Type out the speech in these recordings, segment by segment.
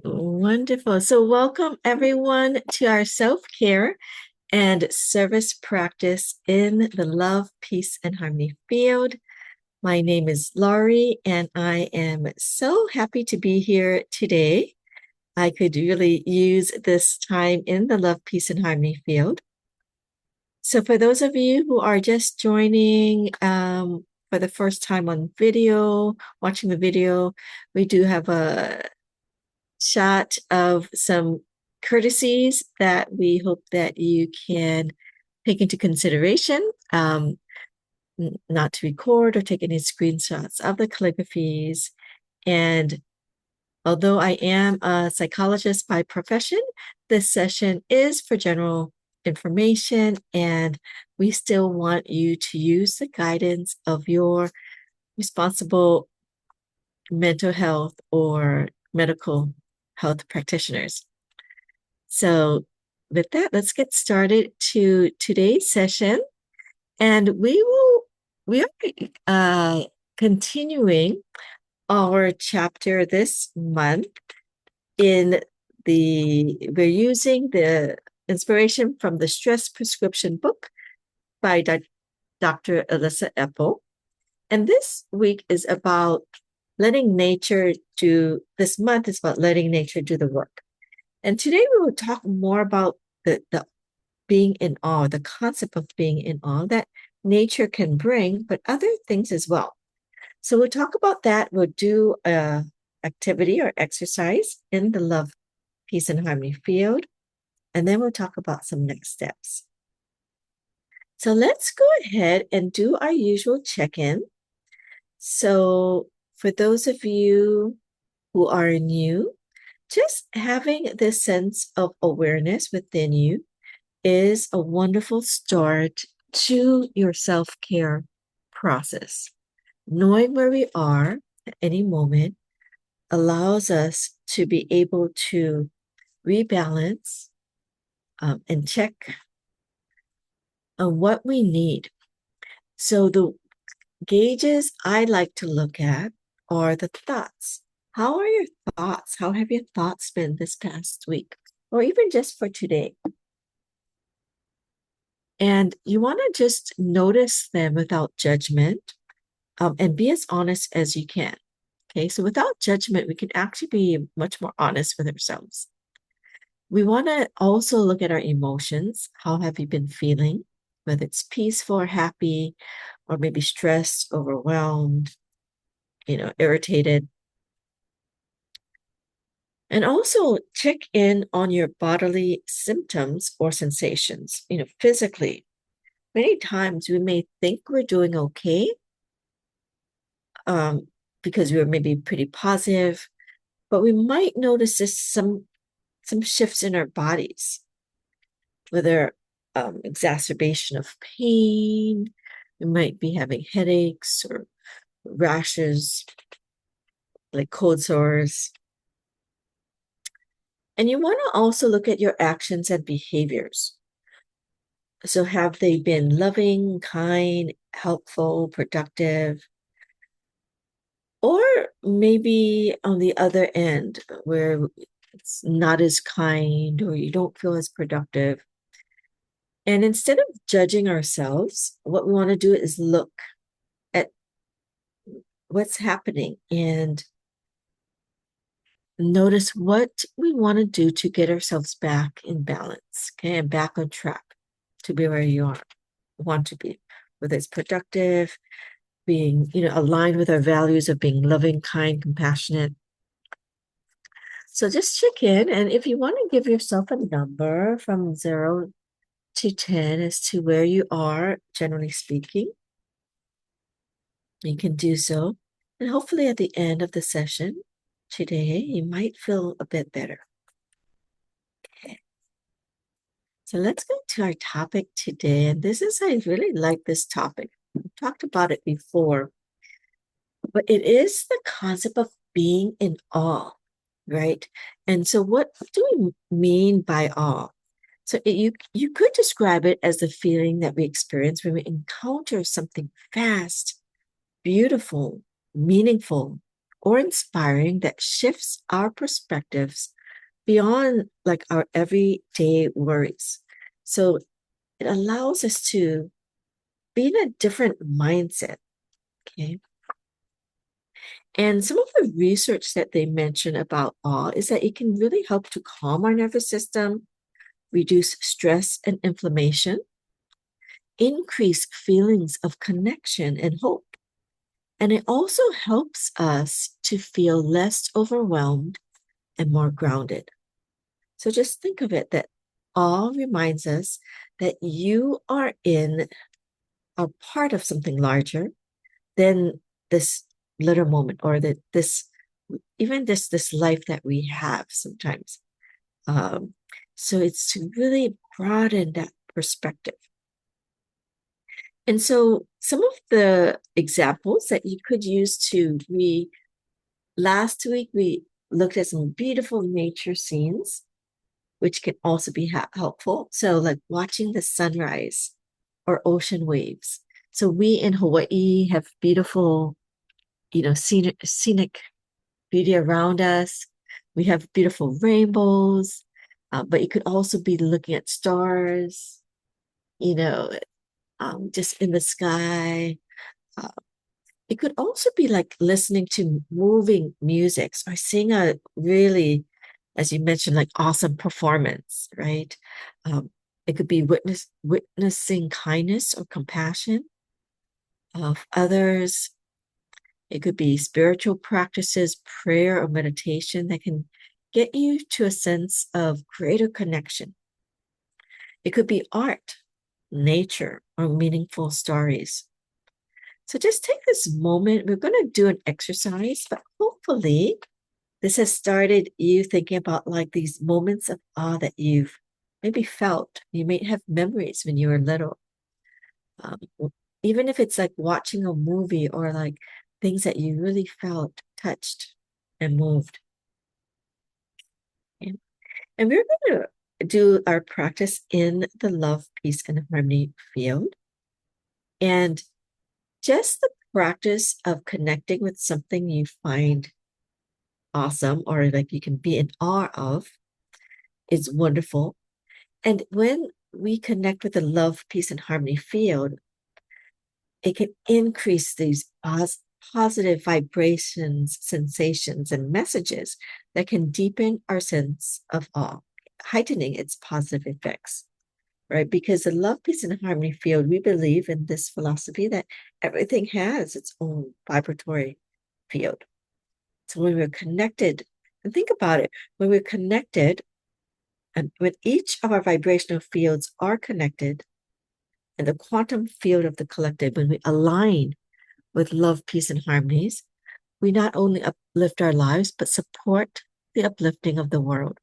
Wonderful. So, welcome everyone to our self-care and service practice in the love, peace, and harmony field. My name is Laurie, and I am so happy to be here today. I could really use this time in the love, peace, and harmony field. So, for those of you who are just joining for the first time on video, watching the video, we do have a shot of some courtesies that we hope that you can take into consideration, not to record or take any screenshots of the calligraphies. And although I am a psychologist by profession, this session is for general information, and we still want you to use the guidance of your responsible mental health or medical health practitioners. So with that, let's get started to today's session. And we are continuing our chapter this month we're using the inspiration from the Stress Prescription book by Dr. Alyssa Epple. And this week is about this month is about letting nature do the work. And today we will talk more about the being in awe, the concept of being in awe that nature can bring, but other things as well. So we'll talk about that. We'll do a activity or exercise in the love, peace, and harmony field. And then we'll talk about some next steps. So let's go ahead and do our usual check-in. So for those of you who are new, just having this sense of awareness within you is a wonderful start to your self-care process. Knowing where we are at any moment allows us to be able to rebalance and check on what we need. So the gauges I like to look at are the thoughts. How are your thoughts? How have your thoughts been this past week? Or even just for today? And you want to just notice them without judgment and be as honest as you can. Okay, so without judgment, we can actually be much more honest with ourselves. We want to also look at our emotions. How have you been feeling? Whether it's peaceful or happy, or maybe stressed, overwhelmed, irritated. And also check in on your bodily symptoms or sensations, physically. Many times we may think we're doing okay because we're maybe pretty positive, but we might notice some shifts in our bodies, whether exacerbation of pain, we might be having headaches or rashes, like cold sores. And you want to also look at your actions and behaviors. So have they been loving, kind, helpful, productive? Or maybe on the other end, where it's not as kind or you don't feel as productive. And instead of judging ourselves, what we want to do is look at what's happening and notice what we want to do to get ourselves back in balance, okay, and back on track to be where you want to be, whether it's productive, being, aligned with our values of being loving, kind, compassionate. So just check in, and if you want to give yourself a number from 0 to 10 as to where you are, generally speaking, you can do so. And hopefully at the end of the session today, you might feel a bit better. Okay. So let's go to our topic today. And I really like this topic. We've talked about it before, but it is the concept of being in awe, right? And so what do we mean by awe? So you could describe it as the feeling that we experience when we encounter something fast, beautiful, meaningful, or inspiring that shifts our perspectives beyond like our everyday worries. So it allows us to be in a different mindset. Okay. And some of the research that they mention about awe is that it can really help to calm our nervous system, reduce stress and inflammation, increase feelings of connection and hope. And it also helps us to feel less overwhelmed and more grounded. So just think of it that awe reminds us that you are in a part of something larger than this little moment or that this even this life that we have sometimes. Um, so it's to really broaden that perspective. And so some of the examples that you could use last week we looked at some beautiful nature scenes, which can also be helpful. So like watching the sunrise or ocean waves. So we in Hawaii have beautiful, scenic beauty around us. We have beautiful rainbows, but you could also be looking at stars, you know, just in the sky. Uh, it could also be like listening to moving music or seeing a really, as you mentioned, like awesome performance, right? It could be witnessing kindness or compassion of others. It could be spiritual practices, prayer or meditation that can get you to a sense of greater connection. It could be art, nature, or meaningful stories. So just take this moment. We're going to do an exercise, but hopefully this has started you thinking about like these moments of awe that you've maybe felt. You may have memories when you were little. Um, Even if it's like watching a movie or like things that you really felt touched and moved. And, and we're going to do our practice in the love, peace, and harmony field. And just the practice of connecting with something you find awesome or like you can be in awe of is wonderful. And when we connect with the love, peace, and harmony field, it can increase these positive vibrations, sensations, and messages that can deepen our sense of awe, heightening its positive effects, right? Because the love, peace, and harmony field, we believe in this philosophy that everything has its own vibratory field. So when we're connected, and think about it, when we're connected, and when each of our vibrational fields are connected, and the quantum field of the collective, when we align with love, peace, and harmonies, we not only uplift our lives, but support the uplifting of the world.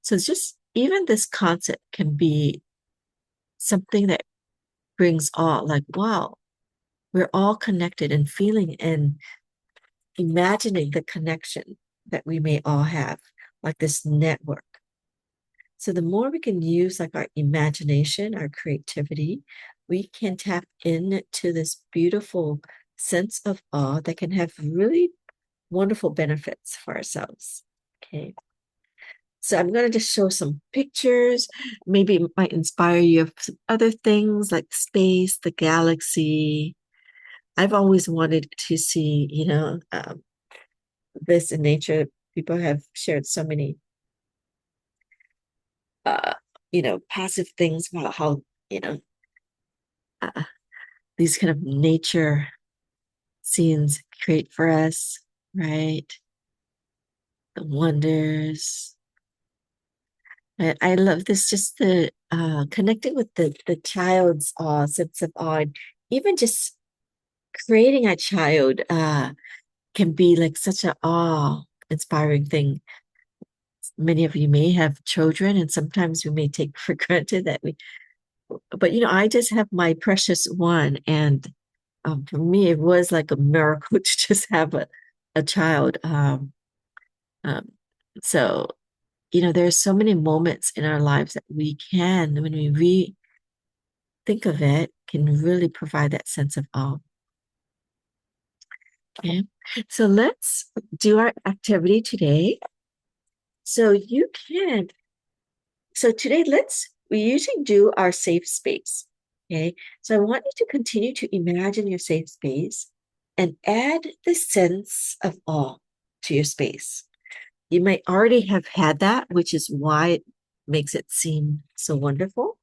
So it's just even this concept can be something that brings awe, like, wow, we're all connected and feeling and imagining the connection that we may all have, like this network. So the more we can use like our imagination, our creativity, we can tap into this beautiful sense of awe that can have really wonderful benefits for ourselves. Okay. So I'm going to just show some pictures. Maybe it might inspire you of some other things like space, the galaxy. I've always wanted to see, this in nature. People have shared so many, uh, positive things about how, you know, uh, these kind of nature scenes create for us, right? The wonders. I love this, just the connecting with the child's sense of awe. And even just creating a child can be like such a awe-inspiring thing. Many of you may have children, and sometimes we may take for granted that but I just have my precious one, and for me, it was like a miracle to just have a child. Um, so, there's so many moments in our lives that we can, when we think of it, can really provide that sense of awe. Okay, so let's do our activity today. So you can, so today we usually do our safe space. Okay, so I want you to continue to imagine your safe space and add the sense of awe to your space. You might already have had that, which is why it makes it seem so wonderful.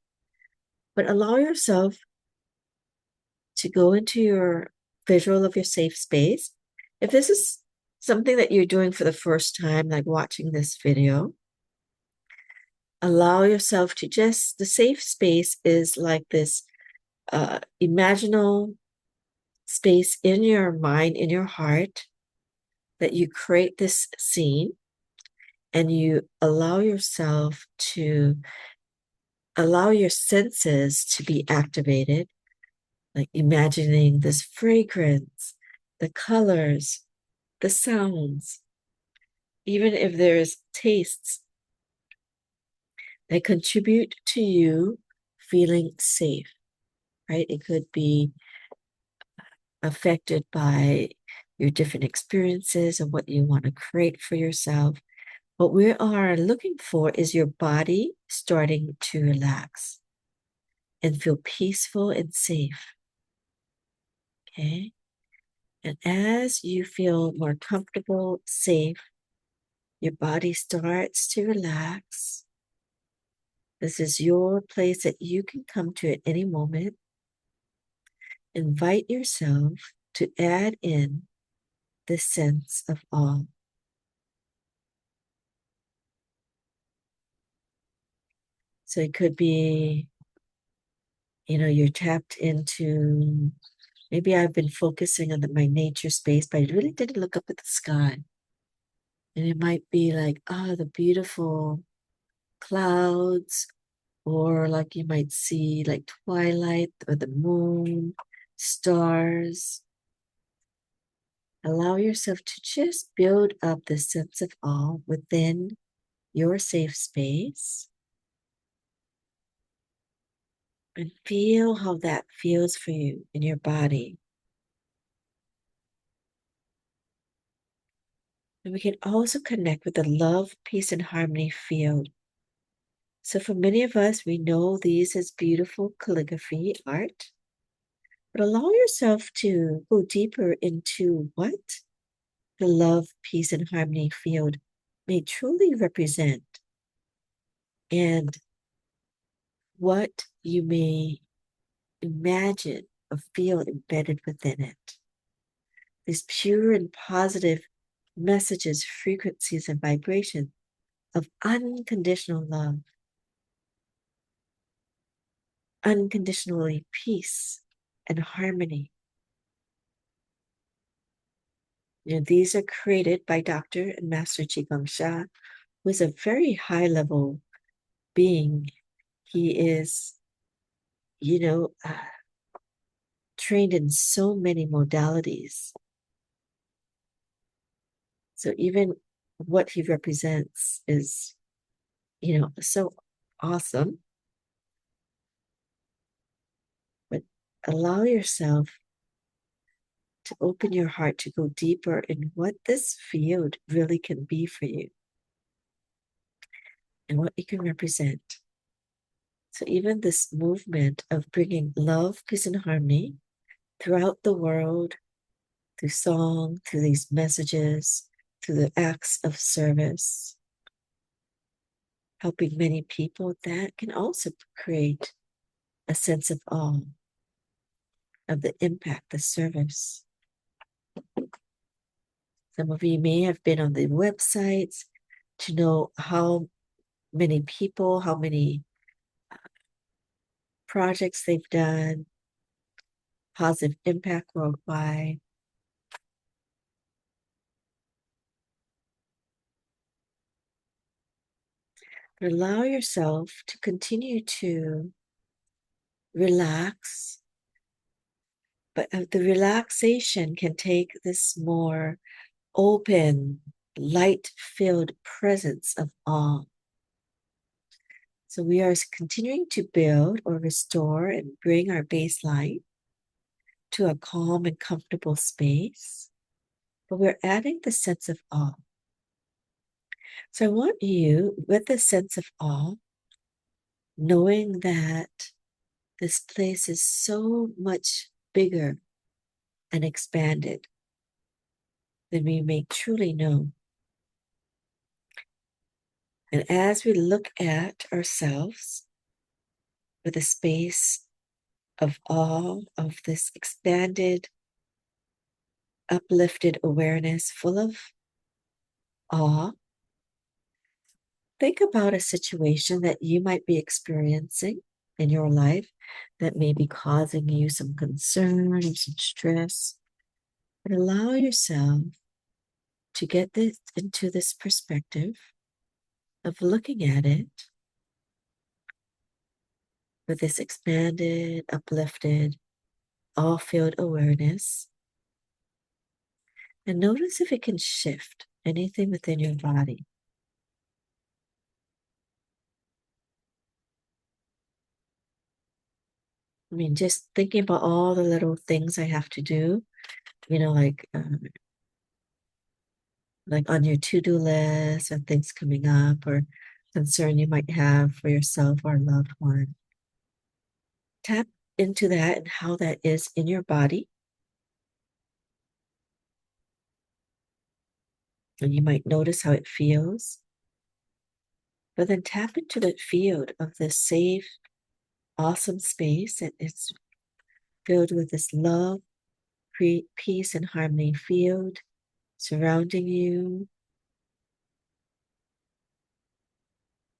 But allow yourself to go into your visual of your safe space. If this is something that you're doing for the first time, like watching this video, allow yourself to just, the safe space is like this imaginal space in your mind, in your heart, that you create this scene and you allow yourself to allow your senses to be activated, like imagining this fragrance, the colors, the sounds, even if there's tastes that contribute to you feeling safe, right? It could be affected by your different experiences and what you want to create for yourself. What we are looking for is your body starting to relax and feel peaceful and safe. Okay. And as you feel more comfortable, safe, your body starts to relax. This is your place that you can come to at any moment. Invite yourself to add in this sense of awe. So it could be, you're tapped into, maybe I've been focusing on my nature space, but I really didn't look up at the sky. And it might be like, the beautiful clouds, or like you might see like twilight or the moon, stars. Allow yourself to just build up this sense of awe within your safe space and feel how that feels for you in your body. And we can also connect with the love, peace, and harmony field. So for many of us, we know these as beautiful calligraphy art, but allow yourself to go deeper into what the love, peace, and harmony field may truly represent and what you may imagine or feel embedded within it. These pure and positive messages, frequencies, and vibrations of unconditional love, unconditionally peace and harmony. These are created by Dr. and Master Qigong Sha, who is a very high level being. He is, you know, uh, trained in so many modalities. So even what he represents is, so awesome. But allow yourself to open your heart to go deeper in what this field really can be for you and what it can represent. So even this movement of bringing love, peace, and harmony throughout the world, through song, through these messages, through the acts of service, helping many people, that can also create a sense of awe of the impact, the service. Some of you may have been on the websites to know how many people, how many projects they've done, positive impact worldwide. But allow yourself to continue to relax, but the relaxation can take this more open, light-filled presence of awe. So we are continuing to build or restore and bring our baseline to a calm and comfortable space. but we're adding the sense of awe. So I want you, with the sense of awe, knowing that this place is so much bigger and expanded than we may truly know. And as we look at ourselves with a space of awe, of this expanded, uplifted awareness full of awe, think about a situation that you might be experiencing in your life that may be causing you some concern or some stress. And allow yourself to get this into this perspective of looking at it with this expanded, uplifted, all-field awareness. And notice if it can shift anything within your body. I mean, just thinking about all the little things I have to do, like on your to-do list and things coming up or concern you might have for yourself or a loved one. Tap into that and how that is in your body. And you might notice how it feels. But then tap into that field of this safe, awesome space that is filled with this love, peace, and harmony field surrounding you,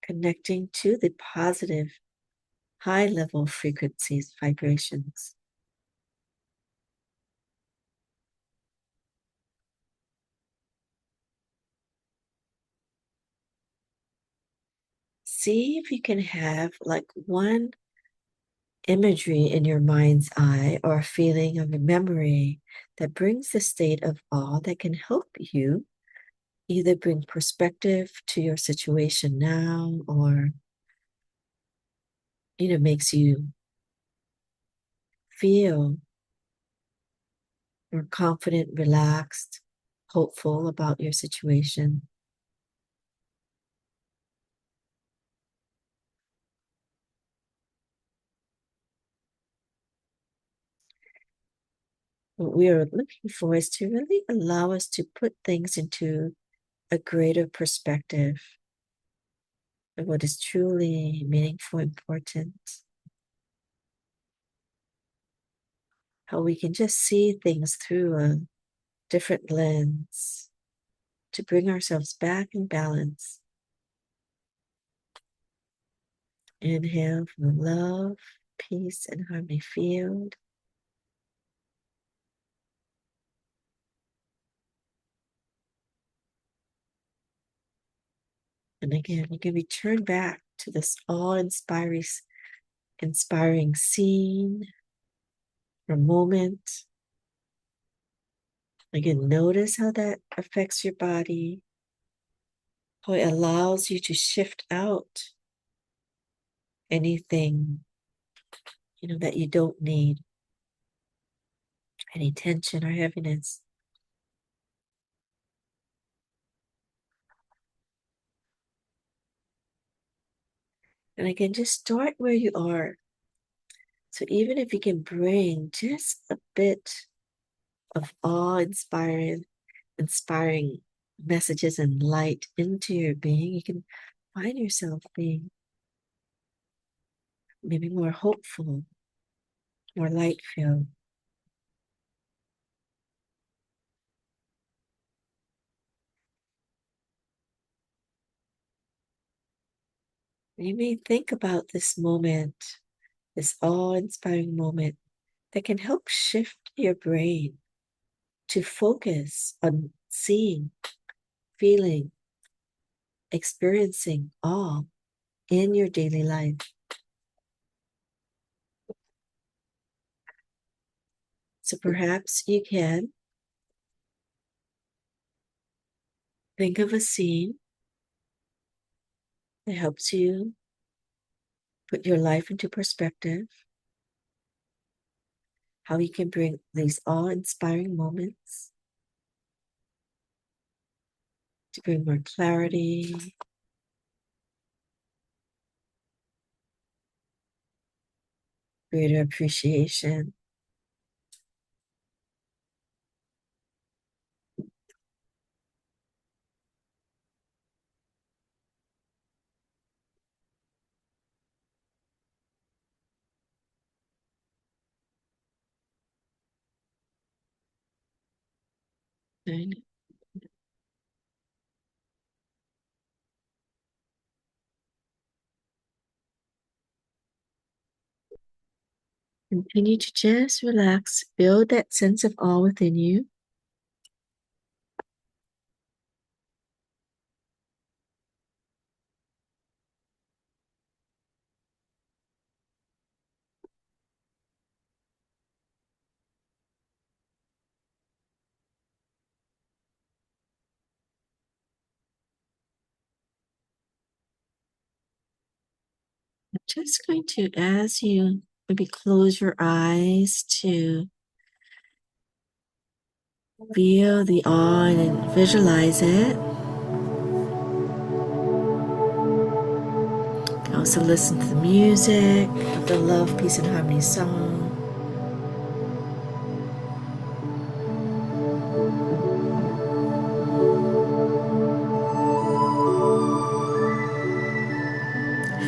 connecting to the positive, high-level frequencies, vibrations. See if you can have like one imagery in your mind's eye or a feeling of a memory that brings the state of awe that can help you either bring perspective to your situation now or makes you feel more confident, relaxed, hopeful about your situation. What we are looking for is to really allow us to put things into a greater perspective of what is truly meaningful, important. How we can just see things through a different lens to bring ourselves back in balance. Inhale from the love, peace, and harmony field. And again, you can return back to this awe-inspiring scene or moment. Again, notice how that affects your body, how it allows you to shift out anything, that you don't need, any tension or heaviness. And again, just start where you are. So even if you can bring just a bit of awe-inspiring messages and light into your being, you can find yourself being maybe more hopeful, more light-filled. You may think about this moment, this awe-inspiring moment that can help shift your brain to focus on seeing, feeling, experiencing awe in your daily life. So perhaps you can think of a scene that helps you put your life into perspective, how you can bring these awe-inspiring moments to bring more clarity, greater appreciation. And continue to just relax, build that sense of awe within you. I'm just going to, as you maybe close your eyes, to feel the awe and visualize it. Also listen to the music of the Love, Peace, and Harmony song.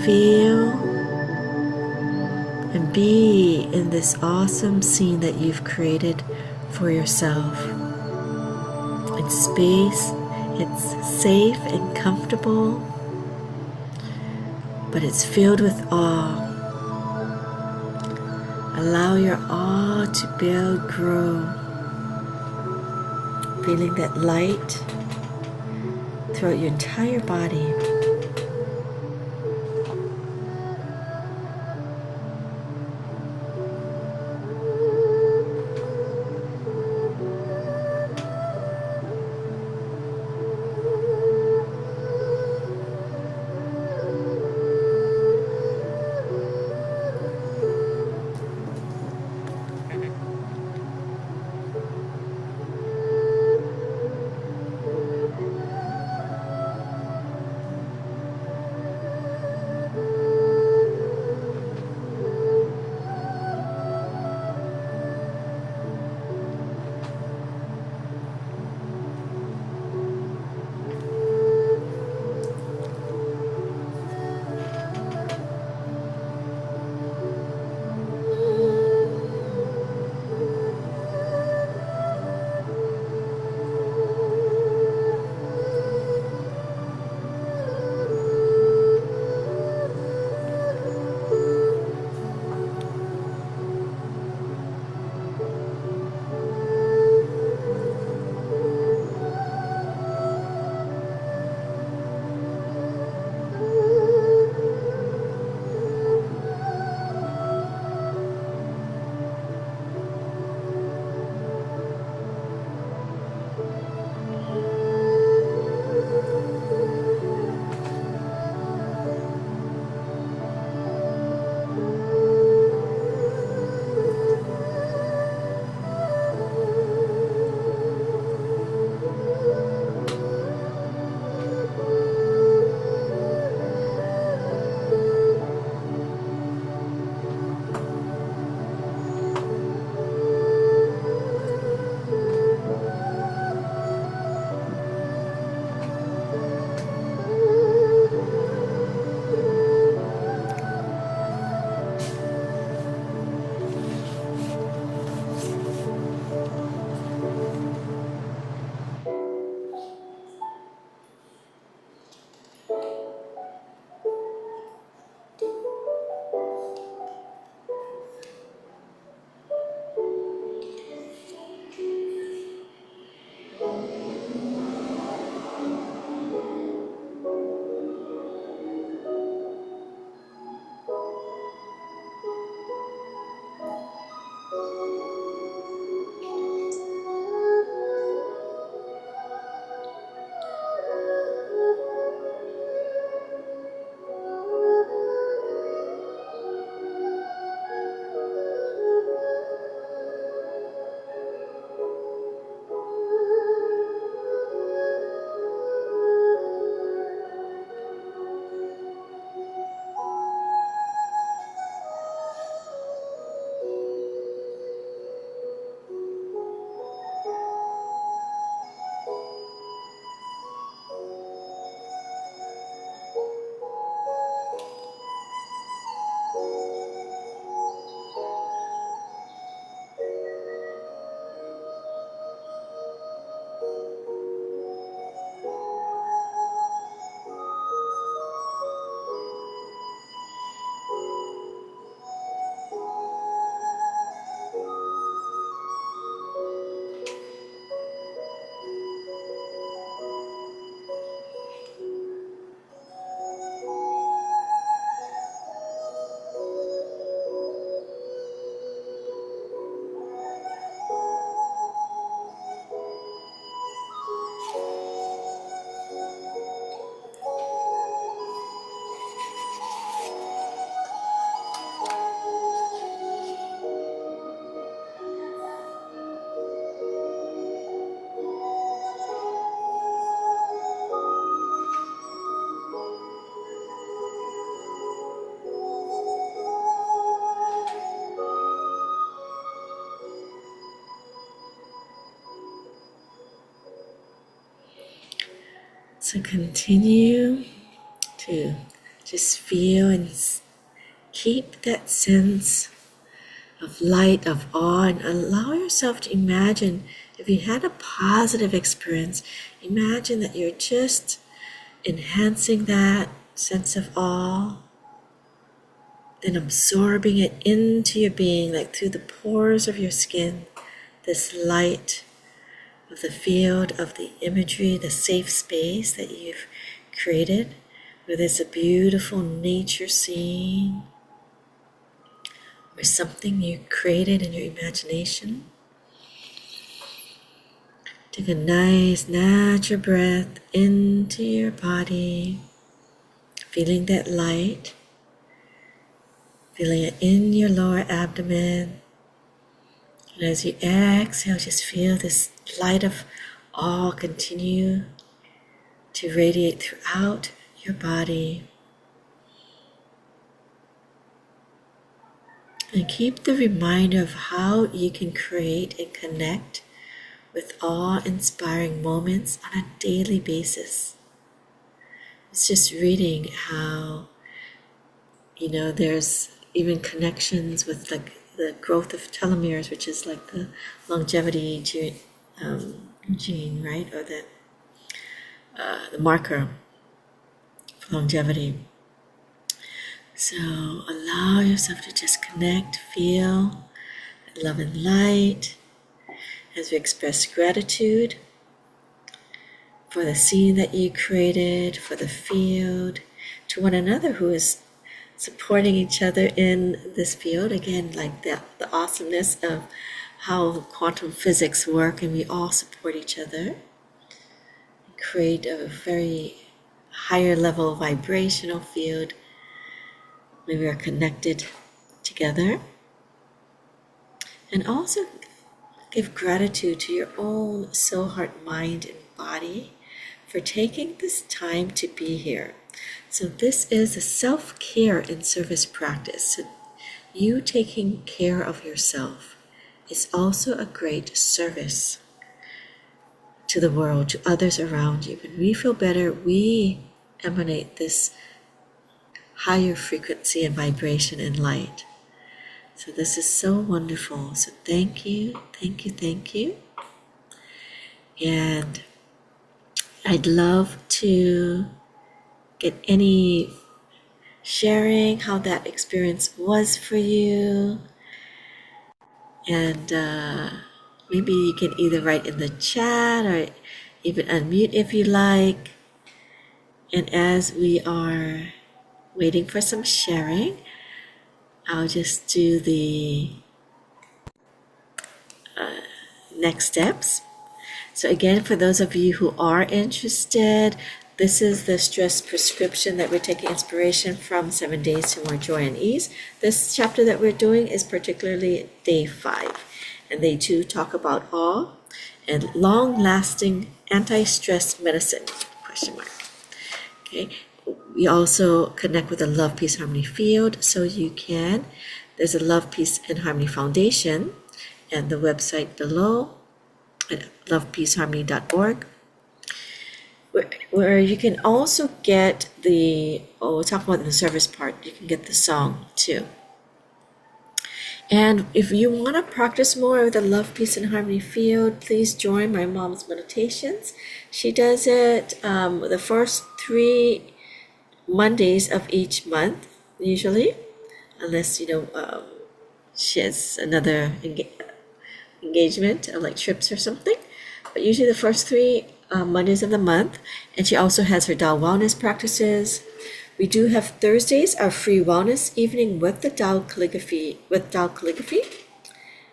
Feel and be in this awesome scene that you've created for yourself. It's space, it's safe and comfortable, but it's filled with awe. Allow your awe to build, grow, feeling that light throughout your entire body. So continue to just feel and keep that sense of light, of awe, and allow yourself to imagine if you had a positive experience, imagine that you're just enhancing that sense of awe, then absorbing it into your being, like through the pores of your skin, this light of the field, of the imagery, the safe space that you've created, whether it's a beautiful nature scene or something you created in your imagination. Take a nice natural breath into your body, feeling that light, feeling it in your lower abdomen. And as you exhale, just feel this light of awe continue to radiate throughout your body. And keep the reminder of how you can create and connect with awe-inspiring moments on a daily basis. It's just reading how, there's even connections with like the growth of telomeres, which is like the longevity gene, right? Or the marker for longevity. So allow yourself to just connect, feel love and light as we express gratitude for the scene that you created, for the field, to one another who is supporting each other in this field. Again, like the awesomeness of how quantum physics work, and we all support each other and create a very higher level vibrational field when we are connected together. And also give gratitude to your own soul, heart, mind, and body for taking this time to be here. So this is a self-care and service practice. So you taking care of yourself is also a great service to the world, to others around you. When we feel better, we emanate this higher frequency and vibration and light. So this is so wonderful. So thank you, thank you, thank you. And I'd love to get any sharing how that experience was for you. And maybe you can either write in the chat or even unmute if you like. And as we are waiting for some sharing, I'll just do the next steps. So again, for those of you who are interested, this is the stress prescription that we're taking inspiration from, 7 Days to More Joy and Ease. This chapter that we're doing is particularly day 5. And they too talk about awe and long-lasting anti-stress medicine, question mark. Okay. We also connect with the Love, Peace, Harmony field. So you can, there's a Love, Peace, and Harmony Foundation and the website below at lovepeaceharmony.org, where you can also get we'll talk about the service part, you can get the song too. And if you want to practice more with the Love, Peace, and Harmony field, please join my mom's meditations. She does it the first 3 Mondays of each month, usually, unless, she has another engagement, like trips or something. But usually the first 3 Mondays of the month. And she also has her Tao wellness practices. We do have Thursdays, our free wellness evening with the Tao Calligraphy,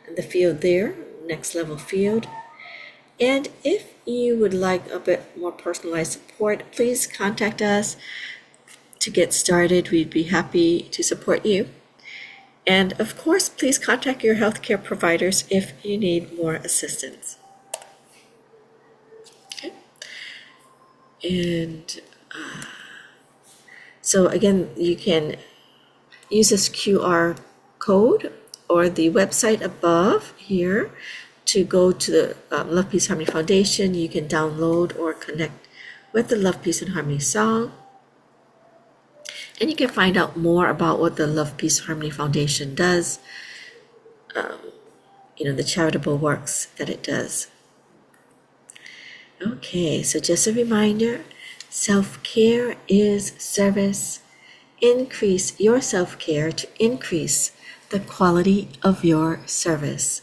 and the field there, next level field. And if you would like a bit more personalized support, please contact us to get started. We'd be happy to support you. And of course, please contact your healthcare providers if you need more assistance. Okay. And so again, you can use this QR code or the website above here to go to the Love, Peace, Harmony Foundation. You can download or connect with the Love, Peace, and Harmony song. And you can find out more about what the Love, Peace, Harmony Foundation does, the charitable works that it does. Okay, so just a reminder, self-care is service. Increase your self-care to increase the quality of your service.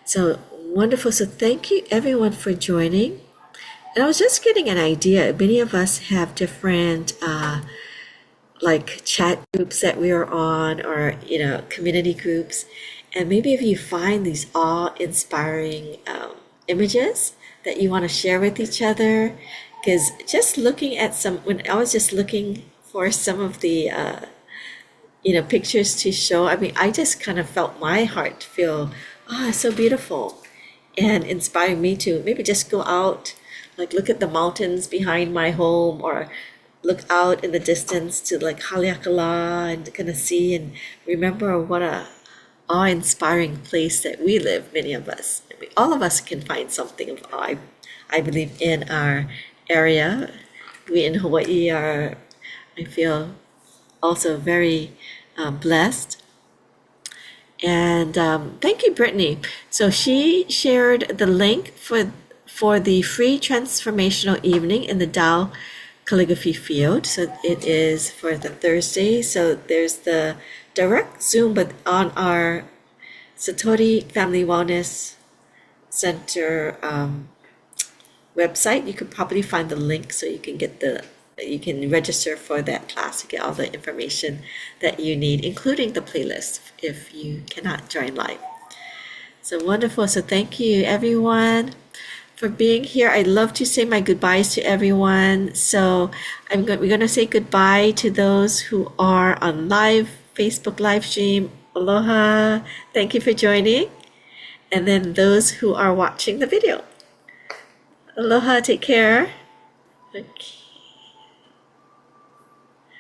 So wonderful. So thank you everyone for joining. And I was just getting an idea. Many of us have different like chat groups that we are on, or community groups. And maybe if you find these awe-inspiring images that you want to share with each other, because just looking at when I was just looking for some of the pictures to show, I mean, I just kind of felt my heart feel, so beautiful, and inspiring me to maybe just go out, like look at the mountains behind my home, or look out in the distance to like Haleakala and kind of see and remember what a awe-inspiring place that we live, many of us. I mean, all of us can find something of awe, I believe, in our area. We in Hawaii are, I feel, also very blessed. And thank you, Brittany. So she shared the link for the free transformational evening in the Tao Calligraphy Field. So it is for the Thursday. So there's the direct Zoom, but on our Satori Family Wellness Center website, you could probably find the link, so you can register for that class to get all the information that you need, including the playlist if you cannot join live. So wonderful. So thank you everyone for being here. I'd love to say my goodbyes to everyone. So we're going to say goodbye to those who are on live Facebook live stream. Aloha. Thank you for joining. And then those who are watching the video. Aloha. Take care. Okay.